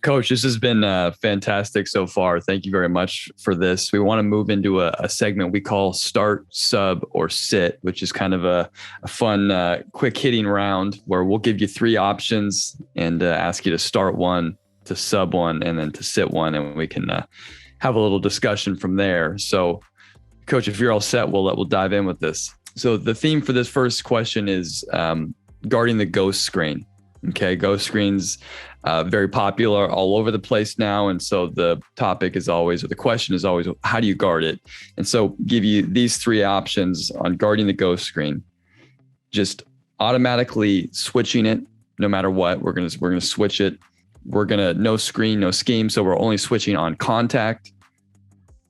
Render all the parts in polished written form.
Coach, this has been fantastic so far. Thank you very much for this. We want to move into a segment we call Start, Sub, or Sit, which is kind of a fun, quick hitting round where we'll give you three options and ask you to start one, to sub one, and then to sit one, and we can have a little discussion from there. So, Coach, if you're all set, we'll dive in with this. So the theme for this first question is guarding the ghost screen. Okay, ghost screens, very popular all over the place now. And so the topic is always, or the question is always, how do you guard it? And so give you these three options on guarding the ghost screen. Just automatically switching it no matter what. We're gonna switch it. We're gonna no screen, no scheme. So we're only switching on contact.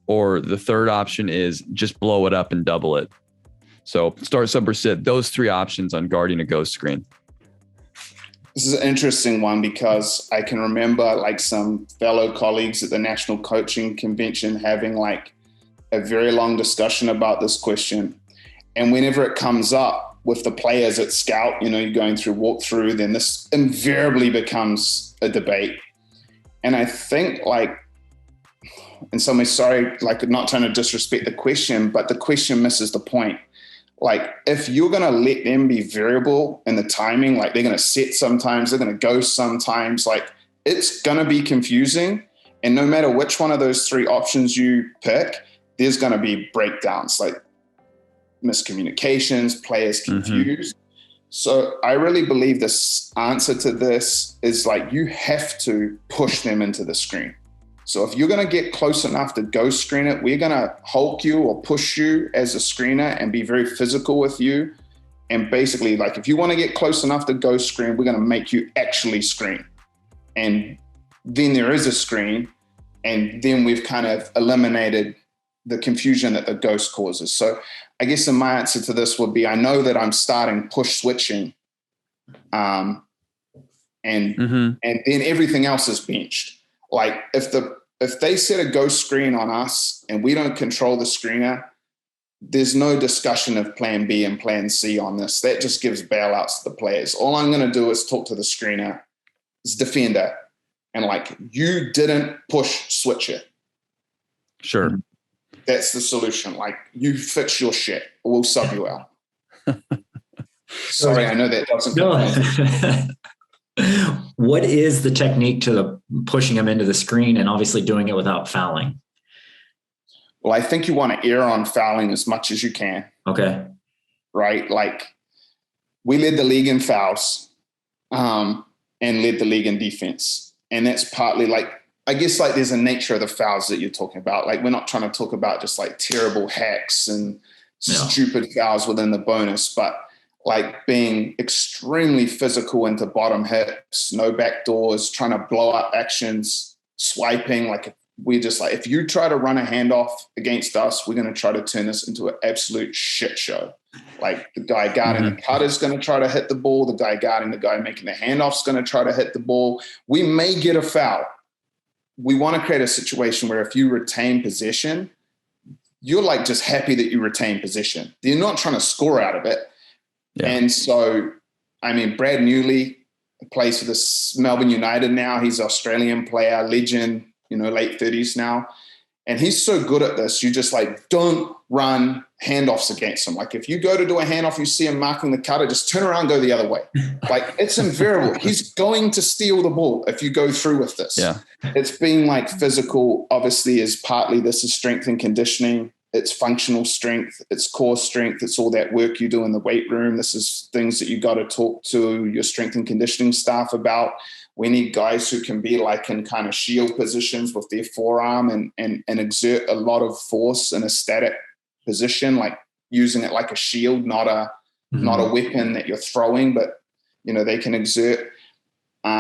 Or the third option is just blow it up and double it. So start, sub, or sit, those three options on guarding a ghost screen. This is an interesting one because I can remember like some fellow colleagues at the National Coaching Convention having like a very long discussion about this question. And whenever it comes up with the players at Scout, you're going through walkthrough, then this invariably becomes a debate. And I think and so I'm sorry, not trying to disrespect the question, but the question misses the point. Like, if you're going to let them be variable in the timing, like they're going to sit sometimes, they're going to go sometimes, like it's going to be confusing. And no matter which one of those three options you pick, there's going to be breakdowns, like miscommunications, players confused. So I really believe this answer to this is like, you have to push them into the screen. So if you're going to get close enough to ghost screen it, we're going to hulk you or push you as a screener and be very physical with you. And basically, like if you want to get close enough to ghost screen, we're going to make you actually screen. And then there is a screen. And then we've kind of eliminated the confusion that the ghost causes. So I guess my answer to this would be, I know that I'm starting push switching. And then everything else is benched. Like if they set a ghost screen on us and we don't control the screener, there's no discussion of plan B and plan C on this. That just gives bailouts to the players. All I'm going to do is talk to the screener, this defender, and like, you didn't push switch it. Sure. That's the solution. Like, you fix your shit or we'll sub you out. Sorry, I know that doesn't. No. What is the technique to pushing them into the screen and obviously doing it without fouling? Well, I think you want to err on fouling as much as you can. Okay. Right? Like, we led the league in fouls and led the league in defense. And that's partly like, I guess like there's a nature of the fouls that you're talking about. Like, we're not trying to talk about just like terrible hacks and stupid fouls within the bonus, but like being extremely physical into bottom hips, no back doors, trying to blow up actions, swiping. Like, we're just like, if you try to run a handoff against us, we're going to try to turn this into an absolute shit show. Like, the guy guarding the cutter is going to try to hit the ball. The guy guarding the guy making the handoff is going to try to hit the ball. We may get a foul. We want to create a situation where if you retain possession, you're like just happy that you retain possession. You're not trying to score out of it. Yeah. And so, I mean, Brad Newley plays for this Melbourne United now. He's an Australian player, legend, late 30s now. And he's so good at this. You just like, don't run handoffs against him. Like, if you go to do a handoff, you see him marking the cutter, just turn around, go the other way. Like, it's invariable. He's going to steal the ball if you go through with this. Yeah. It's being like physical, obviously, is partly this is strength and conditioning. It's functional strength, it's core strength, it's all that work you do in the weight room. This is things that you got to talk to your strength and conditioning staff about. We need guys who can be like in kind of shield positions with their forearm and exert a lot of force in a static position, like using it like a shield, not a weapon that you're throwing, but they can exert.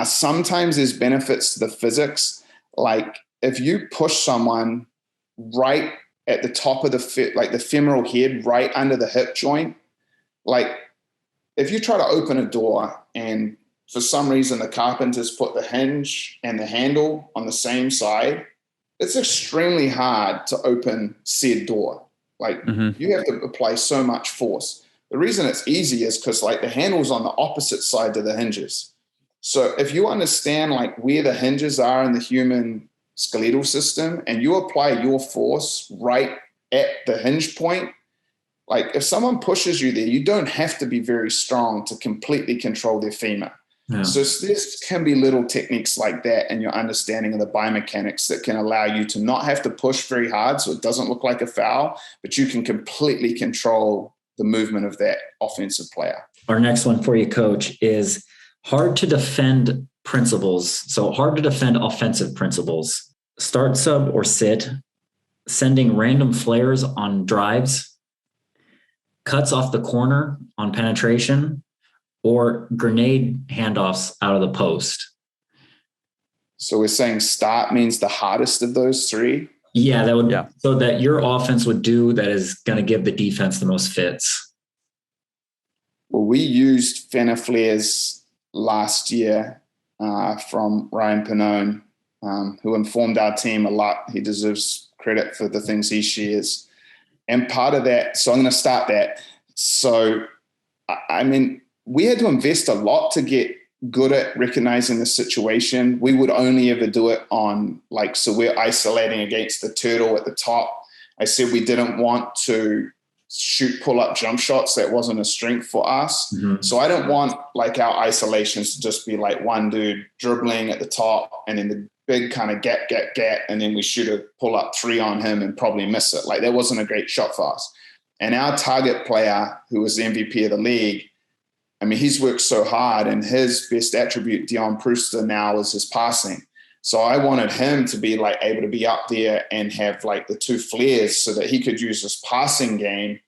Sometimes there's benefits to the physics. Like, if you push someone right at the top of the femoral head, right under the hip joint. Like, if you try to open a door and for some reason the carpenters put the hinge and the handle on the same side, it's extremely hard to open said door. Like, you have to apply so much force. The reason it's easy is because like the handle's on the opposite side to the hinges. So if you understand like where the hinges are in the human skeletal system and you apply your force right at the hinge point, like if someone pushes you there, you don't have to be very strong to completely control their femur. Yeah. So this can be little techniques like that and your understanding of the biomechanics that can allow you to not have to push very hard so it doesn't look like a foul, but you can completely control the movement of that offensive player. Our next one for you, Coach, is hard to defend principles. So hard to defend offensive principles. Start, sub, or sit, sending random flares on drives, cuts off the corner on penetration, or grenade handoffs out of the post. So we're saying start means the hardest of those three? Yeah, that would, so that your offense would do that is going to give the defense the most fits. Well, we used Fenerbahce Flares last year from Ryan Pannone, who informed our team a lot. He deserves credit for the things he shares. And part of that, so I'm going to start that. So, I mean, we had to invest a lot to get good at recognizing the situation. We would only ever do it on so we're isolating against the turtle at the top. I said we didn't want to shoot pull-up jump shots. That wasn't a strength for us. Mm-hmm. So I don't want our isolations to just be like one dude dribbling at the top and then the big kind of gap, and then we shoot a pull-up three on him and probably miss it. That wasn't a great shot for us. And our target player, who was the MVP of the league, I mean, he's worked so hard, and his best attribute, Dion Prewster, now is his passing. So I wanted him to be able to be up there and have the two flares so that he could use his passing game.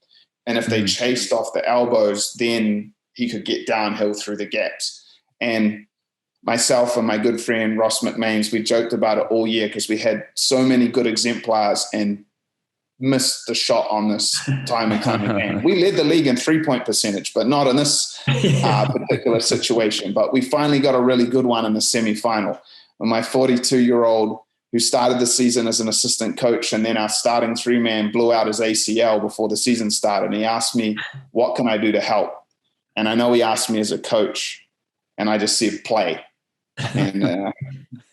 And if they chased off the elbows, then he could get downhill through the gaps. And myself and my good friend Ross McMains, we joked about it all year because we had so many good exemplars and missed the shot on this time and time again. We led the league in 3-point percentage, but not in this particular situation. But we finally got a really good one in the semifinal. When my 42-year-old, who started the season as an assistant coach and then our starting three-man blew out his ACL before the season started, and he asked me, what can I do to help? And I know he asked me as a coach, and I just said, play. And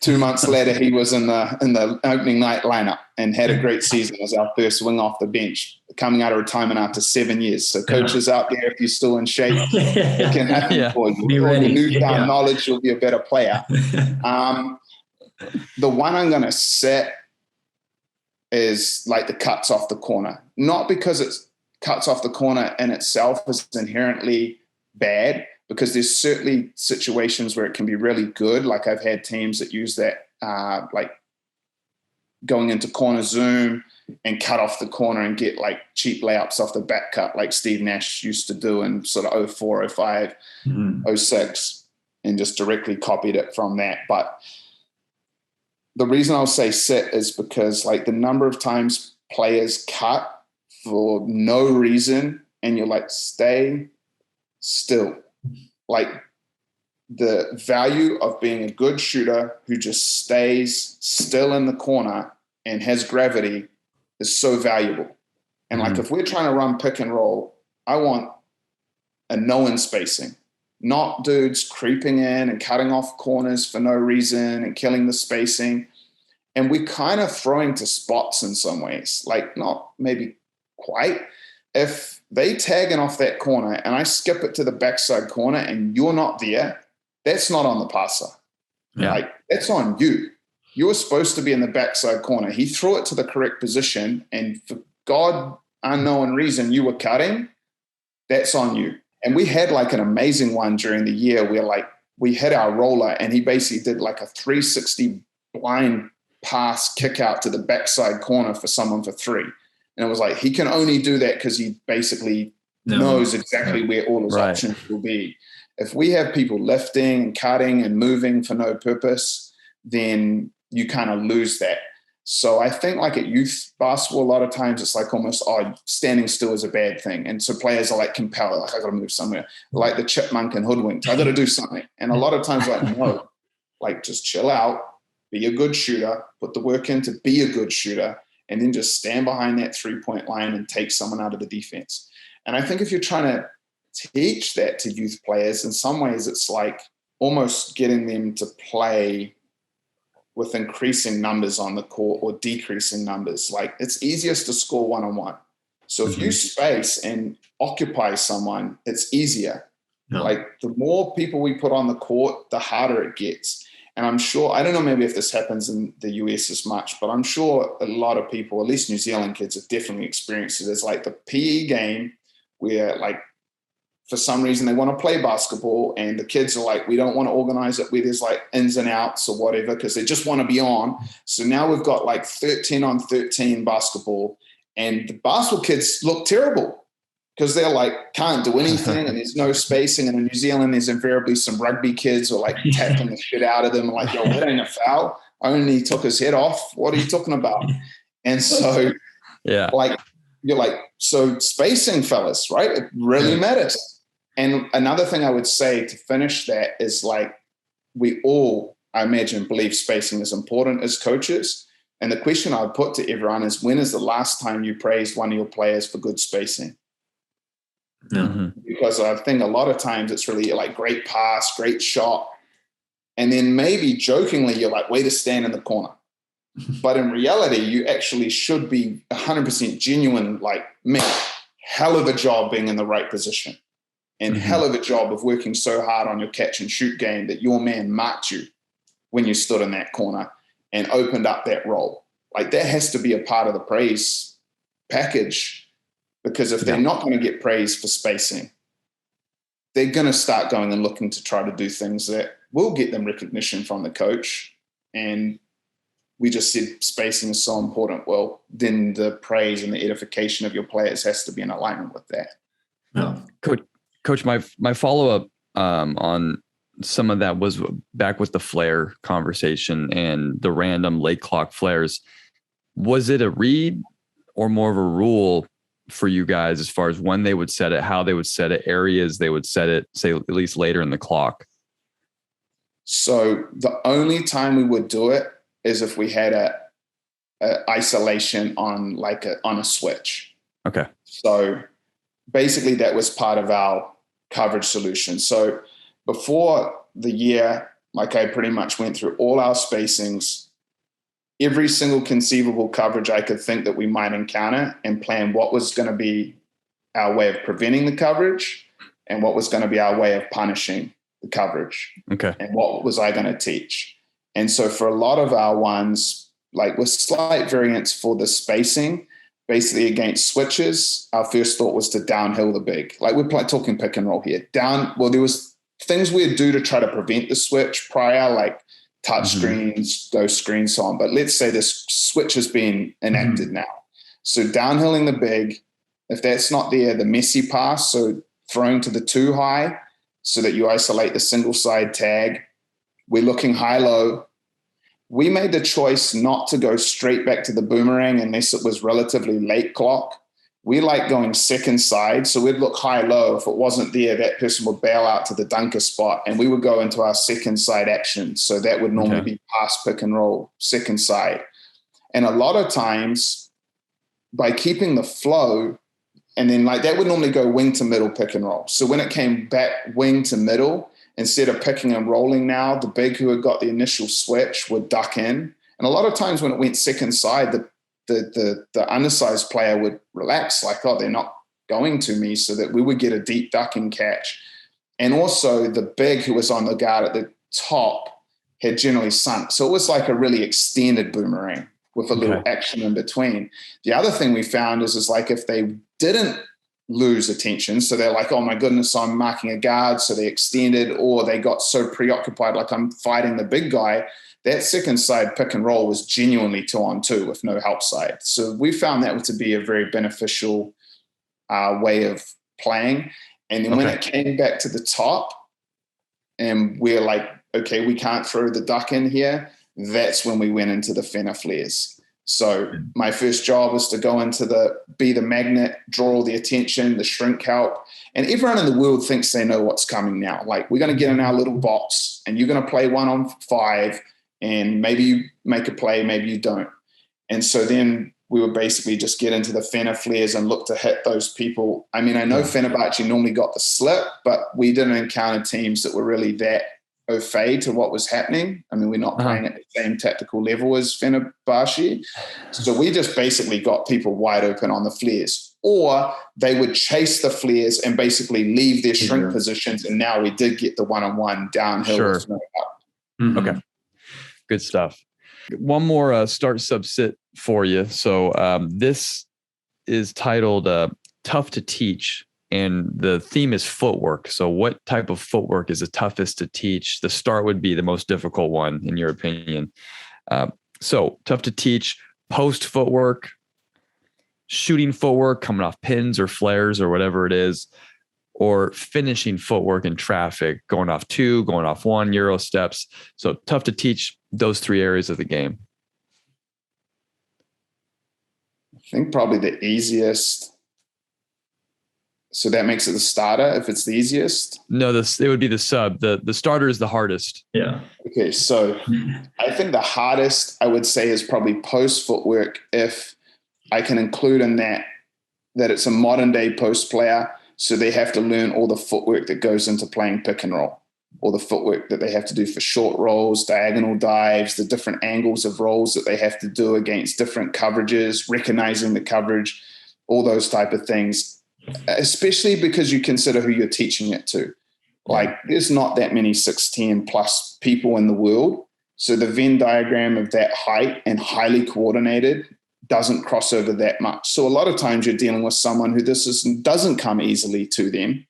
2 months later, he was in the opening night lineup and had a great season as our first wing off the bench, coming out of retirement after 7 years. So coaches out there, if you're still in shape, it can happen for you. Be ready. With newfound knowledge, you'll be a better player. The one I'm going to set is the cuts off the corner. Not because it cuts off the corner in itself is inherently bad, because there's certainly situations where it can be really good. I've had teams that use that, going into corner zoom and cut off the corner and get cheap layups off the back cut, like Steve Nash used to do in sort of 04, 05, 06, and just directly copied it from that. But the reason I'll say sit is because the number of times players cut for no reason and you're stay still. The value of being a good shooter who just stays still in the corner and has gravity is so valuable. And if we're trying to run pick and roll, I want a no-in spacing, not dudes creeping in and cutting off corners for no reason and killing the spacing. And we're kind of throwing to spots in some ways, not maybe quite. If they tagging off that corner and I skip it to the backside corner and you're not there, that's not on the passer. Yeah. That's on you. You were supposed to be in the backside corner. He threw it to the correct position, and for God unknown reason you were cutting, that's on you. And we had an amazing one during the year where we hit our roller and he basically did a 360 blind pass kick out to the backside corner for someone for three. And it was he can only do that because he basically knows exactly where all his options will be. If we have people lifting and cutting and moving for no purpose, then you kind of lose that. So I think at youth basketball, a lot of times it's almost, standing still is a bad thing. And so players are compelled, I got to move somewhere, like the chipmunk and hoodwinked. I got to do something. And a lot of times no, just chill out, be a good shooter, put the work in to be a good shooter, and then just stand behind that 3-point line and take someone out of the defense. And I think if you're trying to teach that to youth players, in some ways it's almost getting them to play with increasing numbers on the court or decreasing numbers. Like, it's easiest to score one-on-one. So if you space and occupy someone, it's easier. No. Like, the more people we put on the court, the harder it gets. And I'm sure, I don't know maybe if this happens in the US as much, but I'm sure a lot of people, at least New Zealand kids, have definitely experienced it. It's like the PE game where, like, for some reason they want to play basketball and the kids are like, we don't want to organize it where there's like ins and outs or whatever, because they just want to be on. So now we've got like 13 on 13 basketball, and the basketball kids look terrible because they're like, can't do anything and there's no spacing. And in New Zealand, there's invariably some rugby kids or like tackling the shit out of them. Like, yo, that ain't a foul. Only took his head off. What are you talking about? And so, yeah, like, you're like, so spacing, fellas, right? It really matters. And another thing I would say to finish that is, like, we all, I imagine, believe spacing is important as coaches. And the question I would put to everyone is, when is the last time you praised one of your players for good spacing? Mm-hmm. Because I think a lot of times it's really like great pass, great shot. And then maybe jokingly, you're like, way to stand in the corner. But in reality, you actually should be 100% genuine, like, man, hell of a job being in the right position. And hell of a job of working so hard on your catch and shoot game that your man marked you when you stood in that corner and opened up that role. Like, that has to be a part of the praise package, because if they're not going to get praise for spacing, they're going to start going and looking to try to do things that will get them recognition from the coach. And we just said spacing is so important. Well, then the praise and the edification of your players has to be in alignment with that. Yeah. Coach, my follow-up on some of that was back with the flare conversation and the random late clock flares. Was it a read or more of a rule for you guys as far as when they would set it, how they would set it, areas they would set it, say at least later in the clock? So the only time we would do it is if we had a isolation on a switch. Okay. So basically that was part of our coverage solution. So before the year, like, I pretty much went through all our spacings, every single conceivable coverage I could think that we might encounter, and plan what was going to be our way of preventing the coverage and what was going to be our way of punishing the coverage. Okay. And what was I going to teach? And so for a lot of our ones, like, with slight variants for the spacing, basically against switches, our first thought was to downhill the big. Like, we're talking pick and roll here. There was things we'd do to try to prevent the switch prior, like touch screens, ghost screens, so on. But let's say this switch has been enacted now. So downhilling the big, if that's not there, the messy pass, so throwing to the too high so that you isolate the single side tag. We're looking high-low. We made the choice not to go straight back to the boomerang unless it was relatively late clock. We like going second side. So we'd look high-low. If it wasn't there, that person would bail out to the dunker spot and we would go into our second side action. So that would normally be pass, pick and roll, second side. And a lot of times by keeping the flow, and then like that would normally go wing to middle, pick and roll. So when it came back wing to middle, instead of picking and rolling now, the big who had got the initial switch would duck in. And a lot of times when it went second side, the undersized player would relax, like, oh, they're not going to me, so that we would get a deep ducking catch. And also the big who was on the guard at the top had generally sunk. So it was like a really extended boomerang with a little action in between. The other thing we found is like if they didn't lose attention, so they're like, oh my goodness, I'm marking a guard, so they extended, or they got so preoccupied, like I'm fighting the big guy, that second side pick and roll was genuinely 2-on-2 with no help side. So we found that to be a very beneficial way of playing. And then when it came back to the top and we're like, okay, we can't throw the duck in here, that's when we went into the Fenerbahce Flares. So my first job was to go into be the magnet, draw all the attention, the shrink help. And everyone in the world thinks they know what's coming now. Like, we're going to get in our little box and you're going to play 1-on-5 and maybe you make a play, maybe you don't. And so then we would basically just get into the Fenerbahce Flares and look to hit those people. I mean, I know Fenerbahce normally got the slip, but we didn't encounter teams that were really that au fait to what was happening. I mean, we're not playing at the same tactical level as Fenerbahce. So we just basically got people wide open on the flares, or they would chase the flares and basically leave their shrink positions. And now we did get the one-on-one downhill with no help. Okay. Good stuff. One more start sub sit for you. So this is titled Tough to Teach. And the theme is footwork. So what type of footwork is the toughest to teach? The start would be the most difficult one, in your opinion. So tough to teach: post footwork, shooting footwork, coming off pins or flares or whatever it is, or finishing footwork in traffic, going off 2, going off 1, Euro steps. So tough to teach those 3 areas of the game. I think probably the easiest. So that makes it the starter if it's the easiest? No, it would be the sub. The starter is the hardest. Yeah. Okay, so I think the hardest, I would say, is probably post footwork, if I can include in that it's a modern day post player. So they have to learn all the footwork that goes into playing pick and roll, all the footwork that they have to do for short rolls, diagonal dives, the different angles of rolls that they have to do against different coverages, recognizing the coverage, all those type of things, especially because you consider who you're teaching it to. Like, there's not that many 6'10 plus people in the world. So the Venn diagram of that height and highly coordinated doesn't cross over that much. So a lot of times you're dealing with someone who doesn't come easily to them.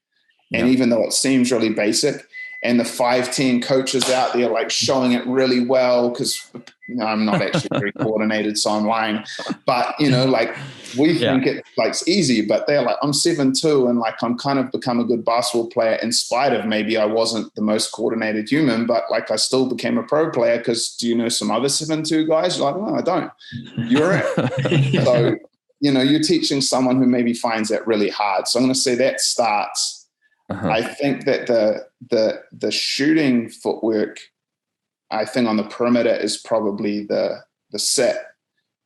And even though it seems really basic, and the 5'10 coaches out there like showing it really well, because I'm not actually very coordinated, so I'm lying. But, like, we think it's easy, but they're like, I'm 7'2", and like I'm kind of become a good basketball player in spite of maybe I wasn't the most coordinated human, but like I still became a pro player because do you know some other 7'2" guys? You're like, no, I don't. You're it. So, you're teaching someone who maybe finds that really hard. So I'm going to say that starts. I think that the shooting footwork, I think on the perimeter is probably the set,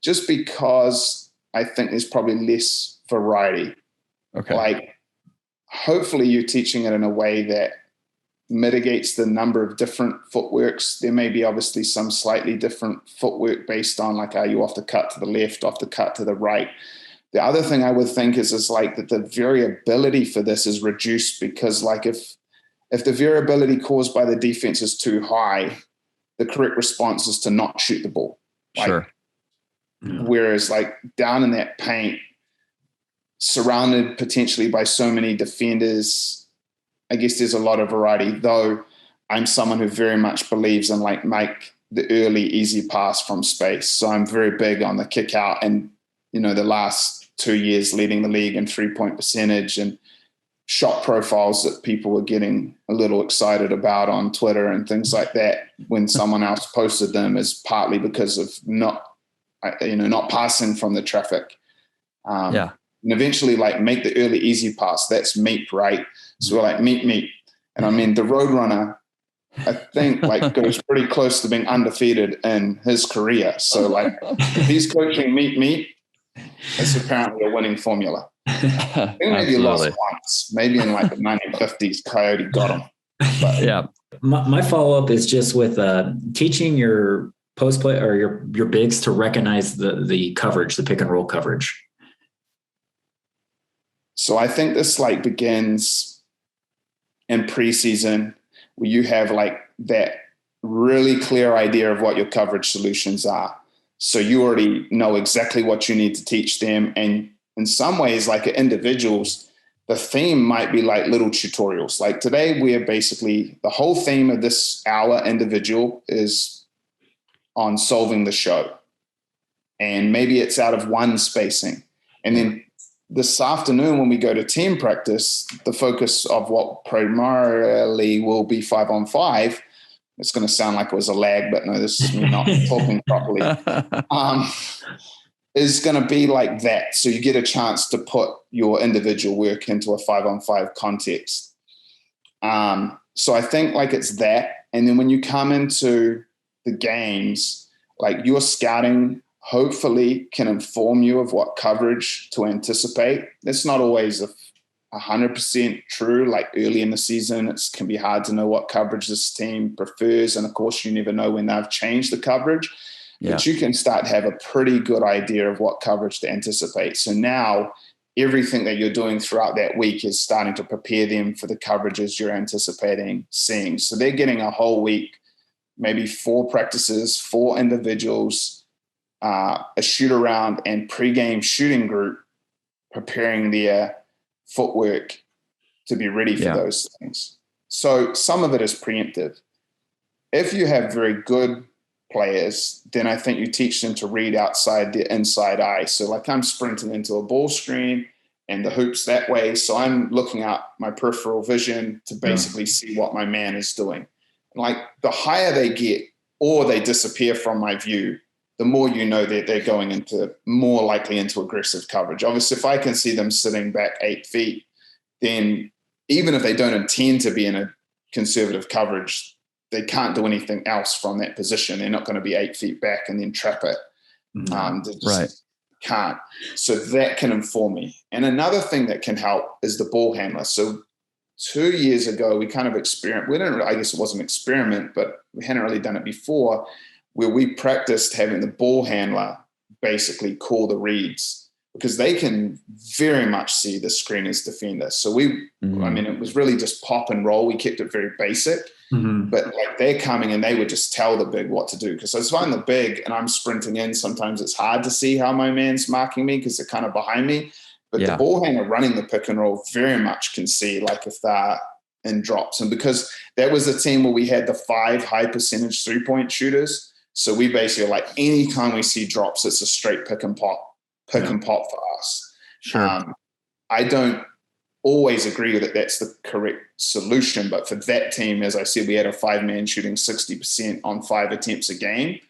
just because I think there's probably less variety. Okay. Like, hopefully you're teaching it in a way that mitigates the number of different footworks. There may be obviously some slightly different footwork based on like, are you off the cut to the left, off the cut to the right? The other thing I would think is like that the variability for this is reduced, because like if the variability caused by the defense is too high, the correct response is to not shoot the ball. Like, whereas like down in that paint, surrounded potentially by so many defenders, I guess there's a lot of variety, though I'm someone who very much believes in like make the early easy pass from space. So I'm very big on the kick out, and the last 2 years leading the league in 3-point percentage and shot profiles that people were getting a little excited about on Twitter and things like that when someone else posted them, is partly because of not passing from the traffic. And eventually like make the early easy pass. That's meat, right? So we're like meat. And I mean, the Roadrunner, I think like goes pretty close to being undefeated in his career. So like if he's coaching meat, it's apparently a winning formula. I think maybe lost once. Maybe in like the 1950s, Coyote got him. But, My follow-up is just with teaching your post play or your bigs to recognize the coverage, the pick and roll coverage. So I think this like begins in preseason, where you have like that really clear idea of what your coverage solutions are. So you already know exactly what you need to teach them. And in some ways, like individuals, the theme might be like little tutorials. Like today, we are basically, the whole theme of this hour individual is on solving the show. And maybe it's out of one spacing. And then this afternoon, when we go to team practice, the focus of what primarily will be 5-on-5, it's going to sound like it was a lag, but no, this is me not talking properly, is going to be like that. So you get a chance to put your individual work into a 5-on-5 context. So I think like it's that. And then when you come into the games, like your scouting hopefully can inform you of what coverage to anticipate. It's not always 100% true. Like early in the season, it can be hard to know what coverage this team prefers. And of course, you never know when they've changed the coverage. Yeah. But you can start to have a pretty good idea of what coverage to anticipate. So now everything that you're doing throughout that week is starting to prepare them for the coverages you're anticipating seeing. So they're getting a whole week, maybe 4 practices, 4 individuals, a shoot around and pregame shooting group preparing their footwork to be ready for those things. So some of it is preemptive. If you have very good players, then I think you teach them to read outside their inside eye. So like I'm sprinting into a ball screen and the hoop's that way. So I'm looking out my peripheral vision to basically see what my man is doing. Like the higher they get or they disappear from my view, the more you know that they're going into more likely into aggressive coverage. Obviously, if I can see them sitting back 8 feet, then even if they don't intend to be in a conservative coverage, they can't do anything else from that position. They're not going to be 8 feet back and then trap it. They just can't. So that can inform me. And another thing that can help is the ball handler. So 2 years ago, we kind of I guess it wasn't an experiment, but we hadn't really done it before, where we practiced having the ball handler basically call the reads because they can very much see the screener's defender. So it was really just pop and roll. We kept it very basic, but like they're coming and they would just tell the big what to do. Because I was finding the big and I'm sprinting in. Sometimes it's hard to see how my man's marking me because they're kind of behind me. But the ball handler running the pick and roll very much can see like if they're in drops. And because that was a team where we had the 5 high percentage 3-point shooters. So we basically like anytime we see drops, it's a straight pick and pop for us. Sure. I don't always agree that that's the correct solution, but for that team, as I said, we had a 5-man shooting 60% on 5 attempts a game.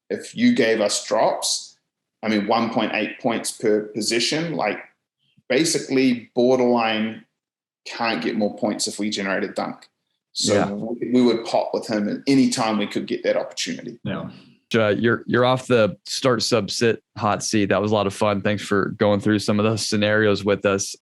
If you gave us drops, 1.8 points per possession, like basically borderline can't get more points if we generate a dunk. So we would pop with him at any time we could get that opportunity. Yeah. You're off the start sub sit hot seat. That was a lot of fun. Thanks for going through some of those scenarios with us.